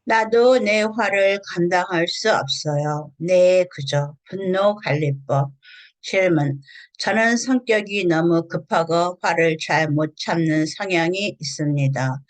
나도 내 화를 감당할 수 없어요. 네, 그저 분노 관리법. 질문. 저는 성격이 너무 급하고 화를 잘 못 참는 성향이 있습니다.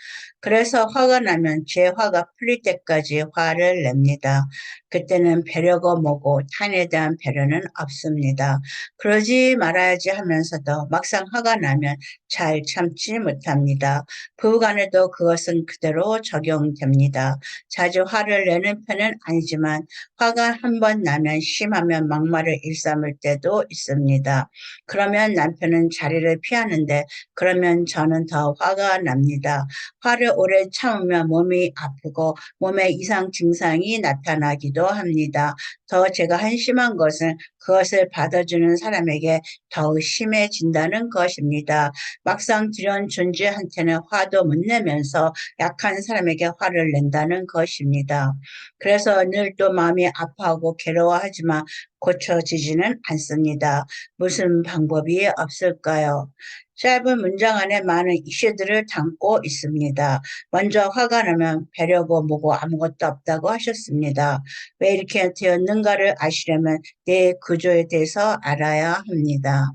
그래서 화가 나면 제 화가 풀릴 때까지 화를 냅니다. 그때는 배려고 뭐고 타인에 대한 배려는 없습니다. 그러지 말아야지 하면서도 막상 화가 나면 잘 참지 못합니다. 부부간에도 그것은 그대로 적용됩니다. 자주 화를 내는 편은 아니지만 화가 한 번 나면 심하면 막말을 일삼을 때도 있습니다. 그러면 남편은 자리를 피하는데 그러면 저는 더 화가 납니다. 화를 오래 참으면 몸이 아프고 몸에 이상 증상이 나타나기도 합니다. 더 제가 한심한 것은 그것을 받아주는 사람에게 더욱 심해진다는 것입니다. 막상 들여온 존재한테는 화도 못 내면서 약한 사람에게 화를 낸다는 것입니다. 그래서 늘 또 마음이 아파하고 괴로워하지만 고쳐지지는 않습니다. 무슨 방법이 없을까요? 짧은 문장 안에 많은 이슈들을 담고 있습니다. 먼저 화가 나면 배려고 뭐고 아무것도 없다고 하셨습니다. 왜 이렇게 되었는가를 아시려면 내 구조에 대해서 알아야 합니다.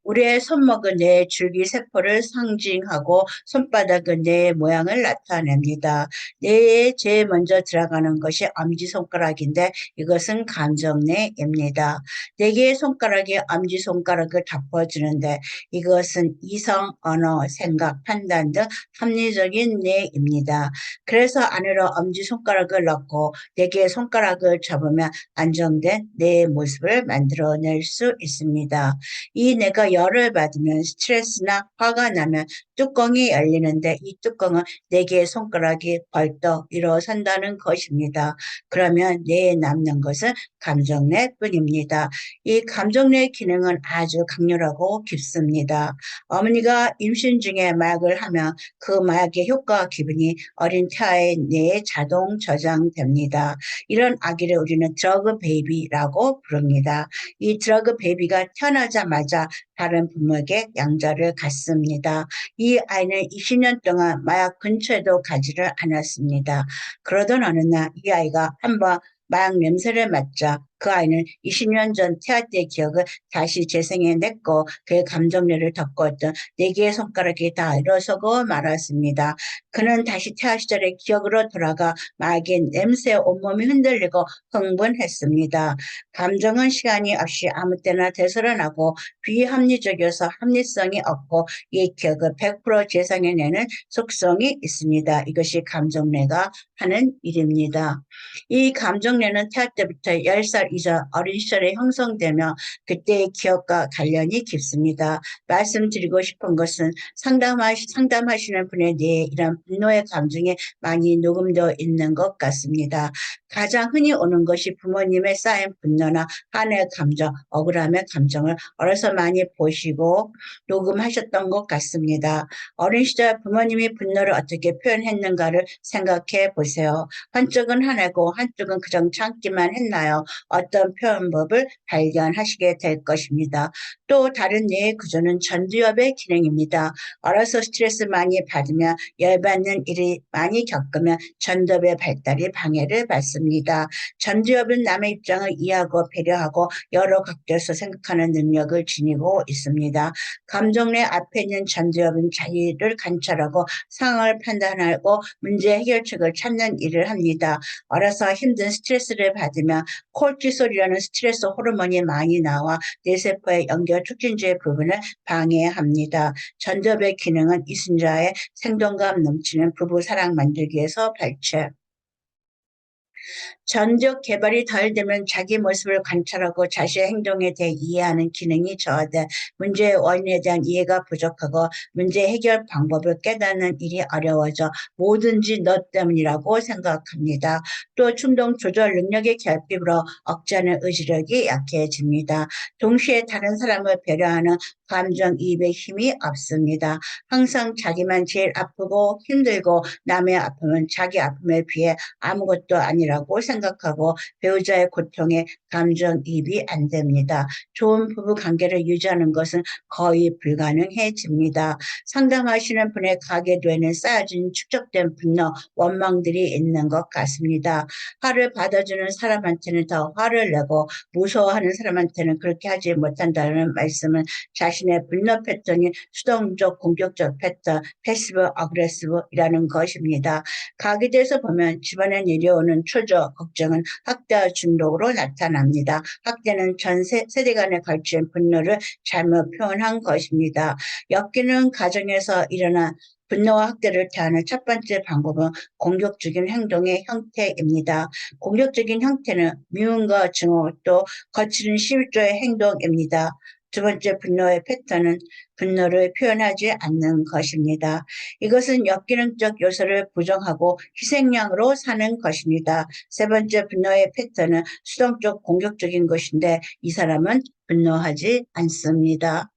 우리의 손목은 뇌의 줄기세포를 상징하고 손바닥은 뇌의 모양을 나타냅니다. 뇌에 제일 먼저 들어가는 것이 엄지손가락인데 이것은 감정뇌입니다. 네 개의 손가락이 엄지손가락을 덮어주는데 이것은 이성, 언어, 생각, 판단 등 합리적인 뇌입니다. 그래서 안으로 엄지손가락을 넣고 네 개의 손가락을 접으면 안정된 뇌의 모습을 만들어낼 수 있습니다. 이 뇌가 열을 받으면 스트레스나 화가 나면 뚜껑이 열리는데 이 뚜껑은 네 개의 손가락이 벌떡 일어선다는 것입니다. 그러면 뇌에 남는 것은 감정뇌뿐입니다. 이 감정뇌 기능은 아주 강렬하고 깊습니다. 어머니가 임신 중에 마약을 하면 그 마약의 효과 기분이 어린 태아의 뇌에 자동 저장됩니다. 이런 아기를 우리는 드러그 베이비라고 부릅니다. 이 드러그 베이비가 태어나자마자 다른 부모에게 양자를 갔습니다. 이 아이는 20년 동안 마약 근처에도 가지를 않았습니다. 그러던 어느 날 이 아이가 한번 마약 냄새를 맡자 그 아이는 20년 전 태아 때의 기억을 다시 재생해냈고 그의 감정뇌를 덮었던 네 개의 손가락이 다 일어서고 말았습니다. 그는 다시 태아 시절의 기억으로 돌아가 마약의 냄새에 온몸이 흔들리고 흥분했습니다. 감정은 시간이 없이 아무 때나 되살아나고 비합리적이어서 합리성이 없고 이 기억을 100% 재생해내는 속성이 있습니다. 이것이 감정뇌가 하는 일입니다. 이 감정뇌는 태아 때부터 10살 이전 어린 시절에 형성되며 그때의 기억과 관련이 깊습니다. 말씀드리고 싶은 것은 상담하시는 분의 뇌에 이런 분노의 감정이 많이 녹음되어 있는 것 같습니다. 가장 흔히 오는 것이 부모님의 쌓인 분노나 한의 감정, 억울함의 감정을 어려서 많이 보시고 녹음하셨던 것 같습니다. 어린 시절 부모님이 분노를 어떻게 표현했는가를 생각해 보세요. 한쪽은 화내고 한쪽은 그저 참기만 했나요? 어떤 표현법을 발견하시게 될 것입니다. 또 다른 뇌의 구조는 전두엽의 기능입니다. 어려서 스트레스 많이 받으면 열받는 일이 많이 겪으면 전두엽의 발달이 방해를 받습니다. 전두엽은 남의 입장을 이해하고 배려하고 여러 각도에서 생각하는 능력을 지니고 있습니다. 감정의 앞에 있는 전두엽은 자기를 관찰하고 상황을 판단하고 문제 해결책을 찾는 일을 합니다. 어려서 힘든 스트레스를 받으면 콜티솔이라는 스트레스 호르몬이 많이 나와 뇌세포의 연결 촉진제 부분을 방해합니다. 전두엽의 기능은 이순자의 생동감 넘치는 부부 사랑 만들기 위해서 발달. 전적 개발이 덜 되면 자기 모습을 관찰하고 자신의 행동에 대해 이해하는 기능이 저하돼 문제의 원인에 대한 이해가 부족하고 문제 해결 방법을 깨닫는 일이 어려워져 뭐든지 너 때문이라고 생각합니다. 또 충동 조절 능력의 결핍으로 억제하는 의지력이 약해집니다. 동시에 다른 사람을 배려하는 감정이입의 힘이 없습니다. 항상 자기만 제일 아프고 힘들고 남의 아픔은 자기 아픔에 비해 아무것도 아니라 고통이라고 생각하고 배우자의 고통에 감정이입이 안 됩니다. 좋은 부부 관계를 유지하는 것은 거의 불가능해집니다. 상담하시는 분의 가계도에는 쌓여진 축적된 분노, 원망들이 있는 것 같습니다. 화를 받아주는 사람한테는 더 화를 내고 무서워하는 사람한테는 그렇게 하지 못한다는 말씀은 자신의 분노 패턴이 수동적 공격적 패턴, 패시브 어그레시브이라는 것입니다. 가계도에서 보면 집안에 내려오는 초조, 걱정은 학대와 중독으로 나타납니다. 학대는 전 세대 간에 걸친 분노를 잘못 표현한 것입니다. 엮이는 가정에서 일어난 분노와 학대를 대하는 첫 번째 방법은 공격적인 행동의 형태입니다. 공격적인 형태는 미움과 증오 또 거칠은 실조의 행동입니다. 두 번째 분노의 패턴은 분노를 표현하지 않는 것입니다. 이것은 역기능적 요소를 부정하고 희생양으로 사는 것입니다. 세 번째 분노의 패턴은 수동적 공격적인 것인데 이 사람은 분노하지 않습니다.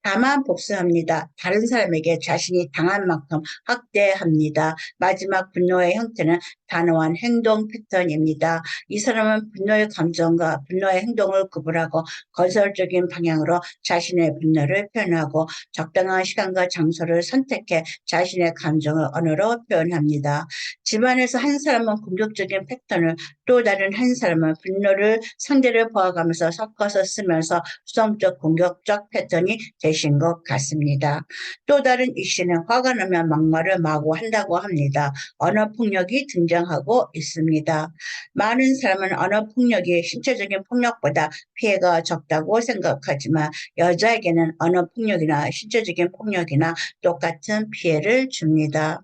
다만 복수합니다. 다른 사람에게 자신이 당한 만큼 학대합니다. 마지막 분노의 형태는 단호한 행동 패턴입니다. 이 사람은 분노의 감정과 분노의 행동을 구분하고 건설적인 방향으로 자신의 분노를 표현하고 적당한 시간과 장소를 선택해 자신의 감정을 언어로 표현합니다. 집안에서 한 사람은 공격적인 패턴을 또 다른 한 사람은 분노를 상대를 보아가면서 섞어서 쓰면서 수동적 공격적 패턴이 되신 것 같습니다. 또 다른 이슈는 화가 나면 막말을 마구 한다고 합니다. 언어폭력이 등장하고 있습니다. 많은 사람은 언어폭력이 신체적인 폭력보다 피해가 적다고 생각하지만 여자에게는 언어폭력이나 신체적인 폭력이나 똑같은 피해를 줍니다.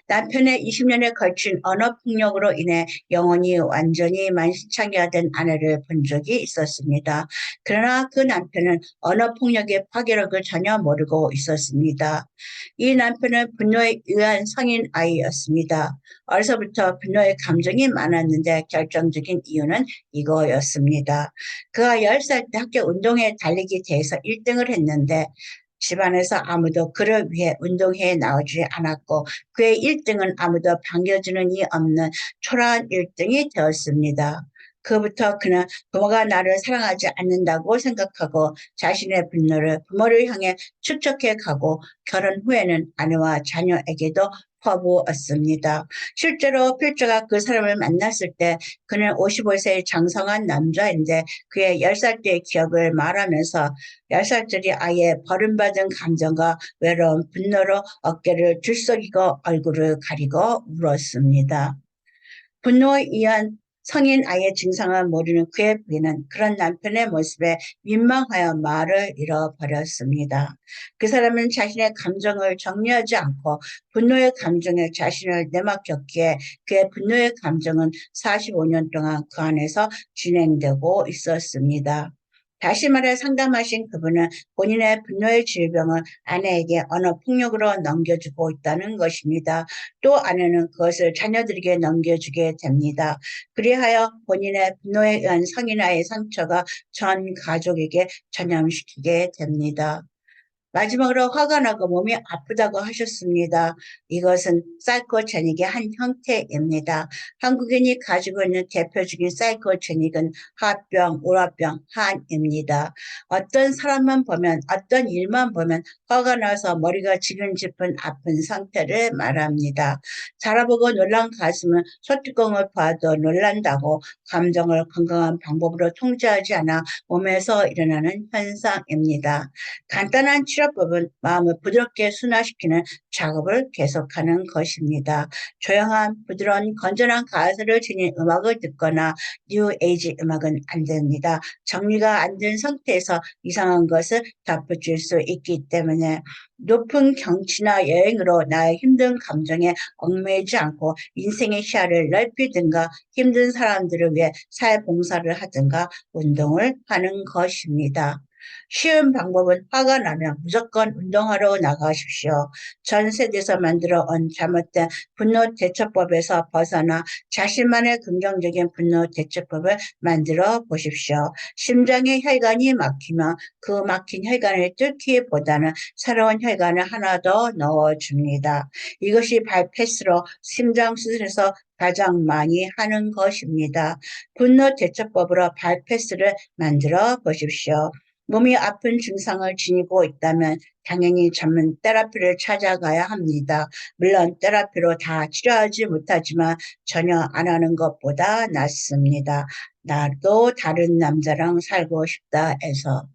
남편의 20년에 걸친 언어폭력으로 인해 영혼이 완전히 만신창이가 된 아내를 본 적이 있었습니다. 그러나 그 남편은 언어폭력의 파괴력을 전혀 모르고 있었습니다. 이 남편은 분노에 의한 성인 아이였습니다. 어려서부터 분노의 감정이 많았는데 결정적인 이유는 이거였습니다. 그가 10살 때 학교 운동회 달리기 대회에서 1등을 했는데 집안에서 아무도 그를 위해 운동회에 나오지 않았고 그의 1등은 아무도 반겨주는 이 없는 초라한 1등이 되었습니다. 그부터 그는 부모가 나를 사랑하지 않는다고 생각하고 자신의 분노를 부모를 향해 축적해 가고 결혼 후에는 아내와 자녀에게도 퍼부었습니다. 실제로 필자가 그 사람을 만났을 때 그는 55세의 장성한 남자인데 그의 10살 때의 기억을 말하면서 10살짜리 아이의 버림받은 감정과 외로운 분노로 어깨를 들썩이고 얼굴을 가리고 울었습니다. 분노에 의한 성인 아이의 증상을 모르는 그의 부인은 그런 남편의 모습에 민망하여 말을 잃어버렸습니다. 그 사람은 자신의 감정을 정리하지 않고 분노의 감정에 자신을 내맡겼기에 그의 분노의 감정은 45년 동안 그 안에서 진행되고 있었습니다. 다시 말해 상담하신 그분은 본인의 분노의 질병을 아내에게 언어폭력으로 넘겨주고 있다는 것입니다. 또 아내는 그것을 자녀들에게 넘겨주게 됩니다. 그리하여 본인의 분노에 의한 성인아의 상처가 전 가족에게 전염시키게 됩니다. 마지막으로 화가 나고 몸이 아프다고 하셨습니다. 이것은 사이코제닉의 한 형태입니다. 한국인이 가지고 있는 대표적인 사이코제닉은 화병, 우라병, 한입니다. 어떤 사람만 보면, 어떤 일만 보면 화가 나서 머리가 지근짚은 아픈 상태를 말합니다. 자라보고 놀란 가슴은 소뚜껑을 봐도 놀란다고 감정을 건강한 방법으로 통제하지 않아 몸에서 일어나는 현상입니다. 간단한 치료법은 마음을 부드럽게 순화시키는 작업을 계속하는 것입니다. 조용한 부드러운 건전한 가사를 지닌 음악을 듣거나 뉴 에이지 음악은 안 됩니다. 정리가 안 된 상태에서 이상한 것을 덧붙일 수 있기 때문에 높은 경치나 여행으로 나의 힘든 감정에 얽매이지 않고 인생의 시야를 넓히든가 힘든 사람들을 위해 사회봉사를 하든가 운동을 하는 것입니다. 쉬운 방법은 화가 나면 무조건 운동하러 나가십시오. 전 세계에서 만들어 온 잘못된 분노 대처법에서 벗어나 자신만의 긍정적인 분노 대처법을 만들어 보십시오. 심장의 혈관이 막히면 그 막힌 혈관을 뚫기보다는 새로운 혈관을 하나 더 넣어줍니다. 이것이 바이패스로 심장 수술에서 가장 많이 하는 것입니다. 분노 대처법으로 바이패스를 만들어 보십시오. 몸이 아픈 증상을 지니고 있다면 당연히 전문 테라피를 찾아가야 합니다. 물론 테라피로 다 치료하지 못하지만 전혀 안 하는 것보다 낫습니다. 나도 다른 남자랑 살고 싶다 해서.